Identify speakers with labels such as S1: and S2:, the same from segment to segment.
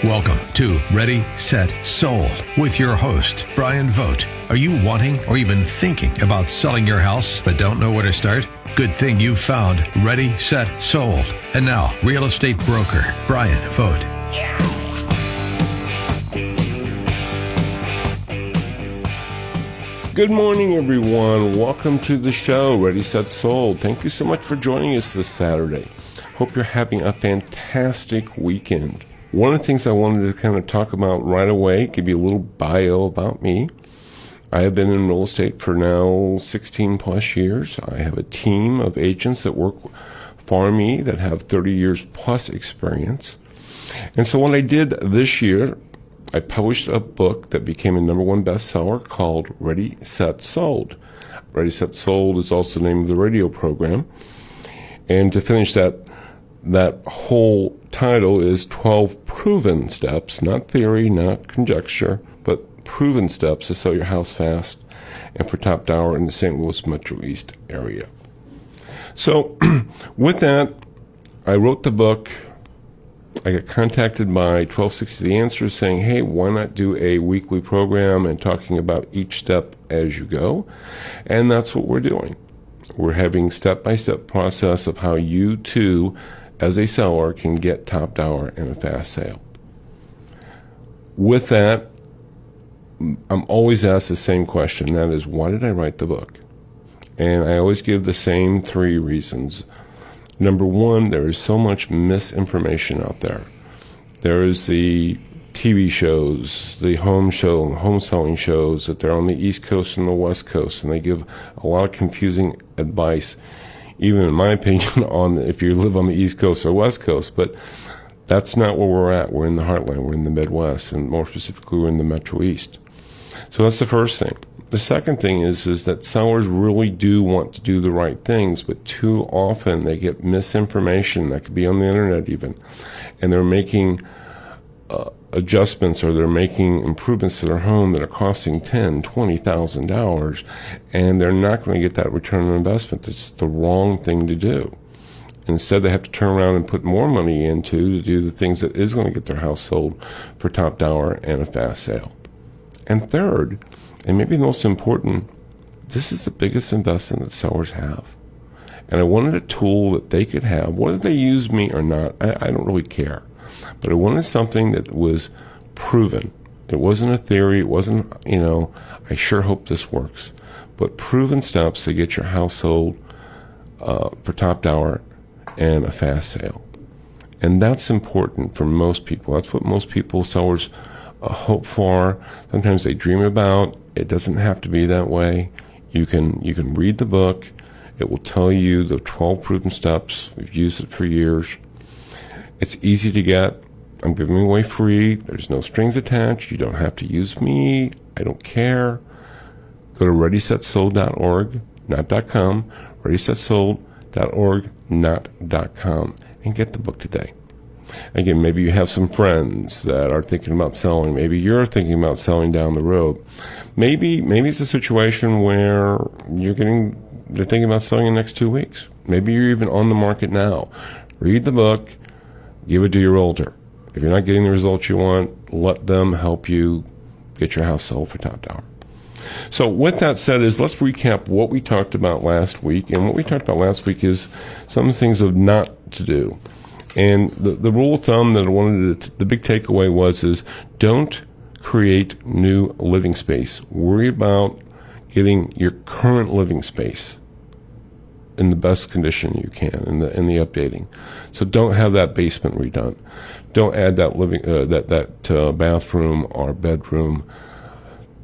S1: Welcome to Ready, Set, Sold with your host, Bryan Vogt. Are you wanting or even thinking about selling your house but don't know where to start? Good thing you found Ready, Set, Sold. And now, real estate broker, Bryan Vogt.
S2: Good morning, everyone. Welcome to the show, Ready, Set, Sold. Thank you so much for joining us this Saturday. Hope you're having a fantastic weekend. One of the things I wanted to kind of talk about right away, give you a little bio about me. I have been in real estate for now 16 plus years. I have a team of agents that work for me that have 30 years plus experience. And so what I did this year, I published a book that became a #1 bestseller called Ready, Set, Sold. Ready, Set, Sold is also the name of the radio program. And to finish that whole title is 12 proven steps, not theory, not conjecture, but proven steps to sell your house fast and for top dollar in the St. Louis Metro East area. So with that, I wrote the book. I got contacted by 1260 The Answer saying, hey, why not do a weekly program and talking about each step as you go? And that's what we're doing. We're having step-by-step process of how you too, as a seller, can get top dollar and a fast sale. With that, I'm always asked the same question. That is, why did I write the book? And I always give the same 3 reasons. Number 1, there is so much misinformation out there. There is the TV shows, the home selling shows that they're on the East Coast and the West Coast, and they give a lot of confusing advice, even in my opinion, on if you live on the East Coast or West Coast. But that's not where we're at. We're in the heartland. We're in the Midwest, and more specifically, we're in the Metro East. So that's the first thing. The second thing is that sellers really do want to do the right things, but too often they get misinformation that could be on the internet even, and they're making adjustments or they're making improvements to their home that are costing $10,000, $20,000, and they're not going to get that return on investment. It's the wrong thing to do. Instead, they have to turn around and put more money into to do the things that is going to get their house sold for top dollar and a fast sale. And third, and maybe the most important, this is the biggest investment that sellers have. And I wanted a tool that they could have, whether they use me or not, I don't really care. But I wanted something that was proven. It wasn't a theory. It wasn't, I sure hope this works. But proven steps to get your house sold for top dollar and a fast sale. And that's important for most people. That's what most people, sellers, hope for. Sometimes they dream about. It doesn't have to be that way. You can read the book. It will tell you the 12 proven steps. We've used it for years. It's easy to get. I'm giving it away free. There's no strings attached. You don't have to use me. I don't care. Go to readysetsold.org, not .com, readysetsold.org, not .com, and get the book today. Again, maybe you have some friends that are thinking about selling. Maybe you're thinking about selling down the road. Maybe it's a situation where they're thinking about selling in the next 2 weeks. Maybe you're even on the market now. Read the book. Give it to your realtor. If you're not getting the results you want, let them help you get your house sold for top dollar. So with that said, let's recap what we talked about last week. And what we talked about last week is some of the things of not to do. And the rule of thumb that I wanted the big takeaway was don't create new living space. Worry about getting your current living space in the best condition you can in the updating. So don't have that basement redone. Don't add that bathroom or bedroom.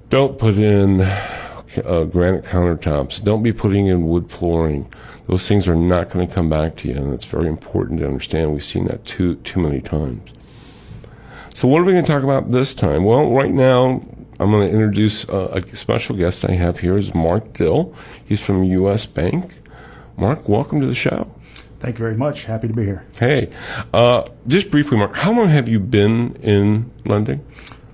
S2: Don't put in granite countertops. Don't be putting in wood flooring. Those things are not going to come back to you, and it's very important to understand. We've seen that too many times. So what are we going to talk about this time? Well, right now, I'm going to introduce a special guest I have here is Mark Dill. He's from US Bank. Mark, welcome to the show.
S3: Thank you very much. Happy to be here.
S2: Hey, just briefly, Mark, how long have you been in lending?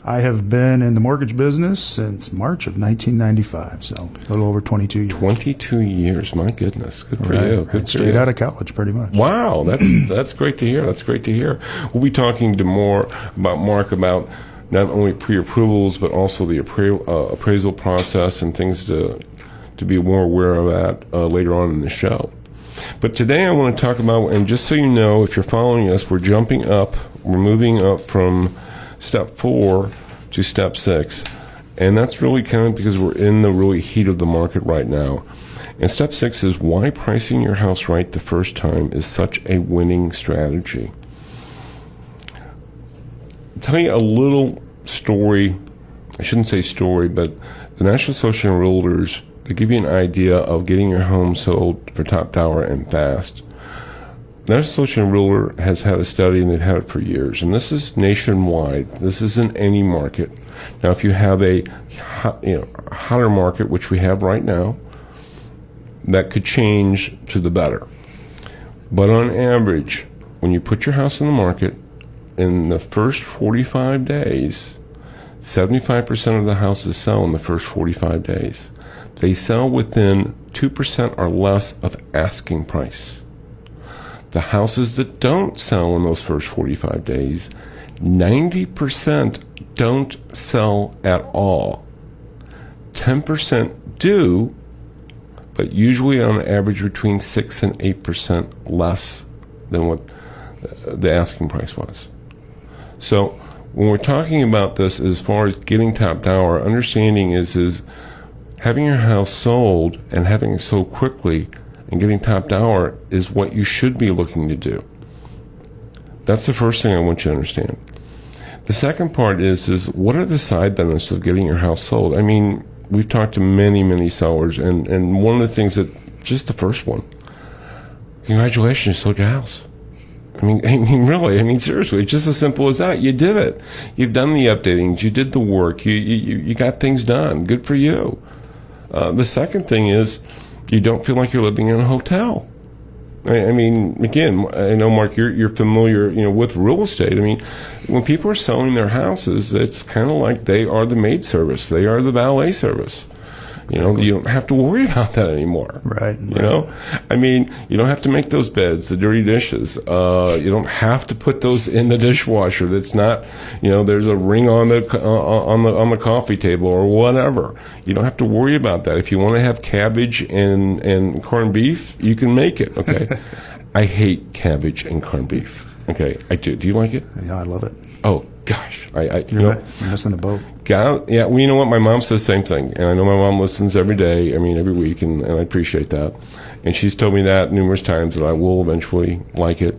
S3: I have been in the mortgage business since March of 1995, so a little over 22 years.
S2: 22 years, my goodness. Good for you. Good
S3: Straight out of college, pretty much.
S2: Wow, that's great to hear. That's great to hear. We'll be talking to more about Mark about not only pre-approvals, but also the appraisal process and things to be more aware of that later on in the show. But today I want to talk about, and just so you know, if you're following us, we're jumping up, we're moving up from step 4 to step 6. And that's really kind of because we're in the really heat of the market right now. And step 6 is why pricing your house right the first time is such a winning strategy. I'll tell you a little story. I shouldn't say story, but the National Association of Realtors, to give you an idea of getting your home sold for top dollar and fast. The National Association of Realtors has had a study, and they've had it for years, and this is nationwide. This isn't any market. Now, if you have a hotter market, which we have right now, that could change to the better. But on average, when you put your house in the market, in the first 45 days, 75% of the houses sell in the first 45 days. They sell within 2% or less of asking price. The houses that don't sell in those first 45 days, 90% don't sell at all. 10% do, but usually on average between 6 and 8% less than what the asking price was. So when we're talking about this as far as getting top dollar, understanding is having your house sold and having it sold quickly and getting top dollar is what you should be looking to do. That's the first thing I want you to understand. The second part is what are the side benefits of getting your house sold? I mean, we've talked to many sellers, and one of the things that, just the first one, congratulations, you sold your house. I mean, really, seriously, it's just as simple as that. You did it. You've done the updatings. You did the work. You got things done. Good for you. The second thing is you don't feel like you're living in a hotel. Again, I know, Mark, you're familiar, with real estate. When people are selling their houses, it's kind of like they are the maid service. They are the valet service. You don't have to worry about that anymore.
S3: Right.
S2: You don't have to make those beds, the dirty dishes. You don't have to put those in the dishwasher. That's not, there's a ring on the coffee table or whatever. You don't have to worry about that. If you want to have cabbage and corned beef, you can make it. Okay. I hate cabbage and corned beef. Okay, I do. Do you like it?
S3: Yeah, I love it.
S2: Oh gosh,
S3: You're missing the boat.
S2: Yeah, well, you know what? My mom says the same thing, and I know my mom listens every day. Every week, and I appreciate that. And she's told me that numerous times that I will eventually like it.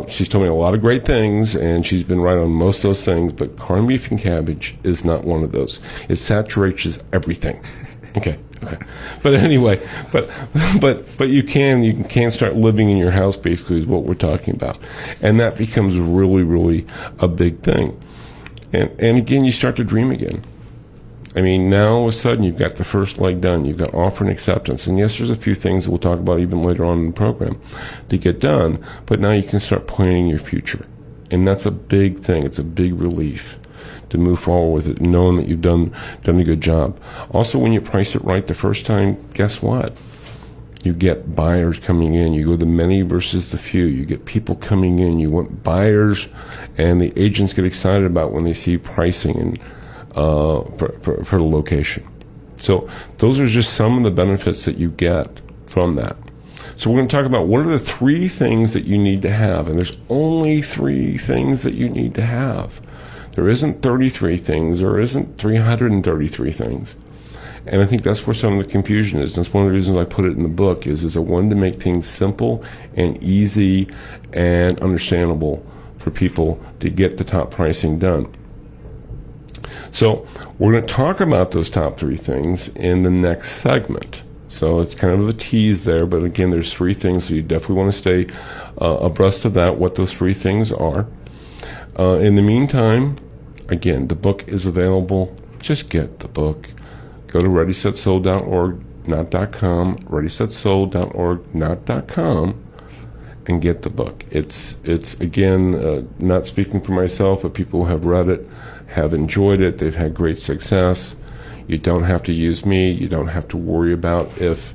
S2: She's told me a lot of great things, and she's been right on most of those things. But corned beef and cabbage is not one of those. It saturates everything. Okay. But anyway, but you can start living in your house, basically, is what we're talking about, and that becomes really a big thing. And again, you start to dream again. Now all of a sudden you've got the first leg done. You've got offer and acceptance. And yes, there's a few things that we'll talk about even later on in the program to get done. But now you can start planning your future. And that's a big thing. It's a big relief to move forward with it, knowing that you've done a good job. Also, when you price it right the first time, guess what? You get buyers coming in. You go the many versus the few. You get people coming in. You want buyers, and the agents get excited about when they see pricing and for the location. So those are just some of the benefits that you get from that. So we're going to talk about what are the 3 things that you need to have, and there's only 3 things that you need to have. There isn't 33 things. There isn't 333 things. And I think that's where some of the confusion is. That's one of the reasons I put it in the book is I wanted to make things simple and easy and understandable for people to get the top pricing done. So we're going to talk about those top 3 things in the next segment. So it's kind of a tease there, but again, there's 3 things, so you definitely want to stay abreast of that, what those 3 things are. In the meantime, again, the book is available. Just get the book. Go to readysetsold.org, not .com, readysetsold.org, not .com, and get the book. It's again, not speaking for myself, but people who have read it have enjoyed it. They've had great success. You don't have to use me. You don't have to worry about if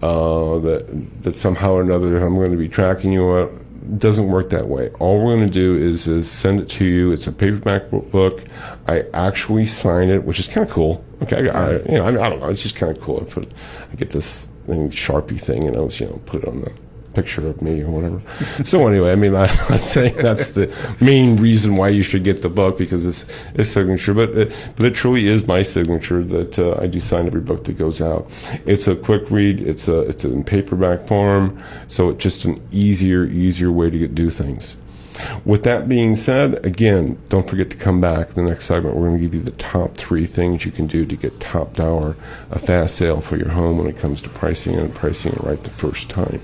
S2: that somehow or another I'm going to be tracking you. It doesn't work that way. All we're going to do is send it to you. It's a paperback book. I actually sign it, which is kind of cool. Okay, I don't know. It's just kind of cool. I get this Sharpie thing, and put it on the picture of me or whatever. So anyway, I'm not saying that's the main reason why you should get the book, because it's signature, but it truly is my signature that I do sign every book that goes out. It's a quick read. It's in paperback form, so it's just an easier way to do things. With that being said, again, don't forget to come back. The next segment, we're going to give you the top 3 things you can do to get top dollar, a fast sale for your home when it comes to pricing it right the first time.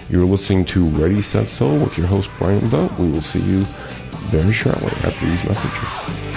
S2: You're listening to Ready, Set, Sold with your host, Bryan Vogt. We will see you very shortly after these messages.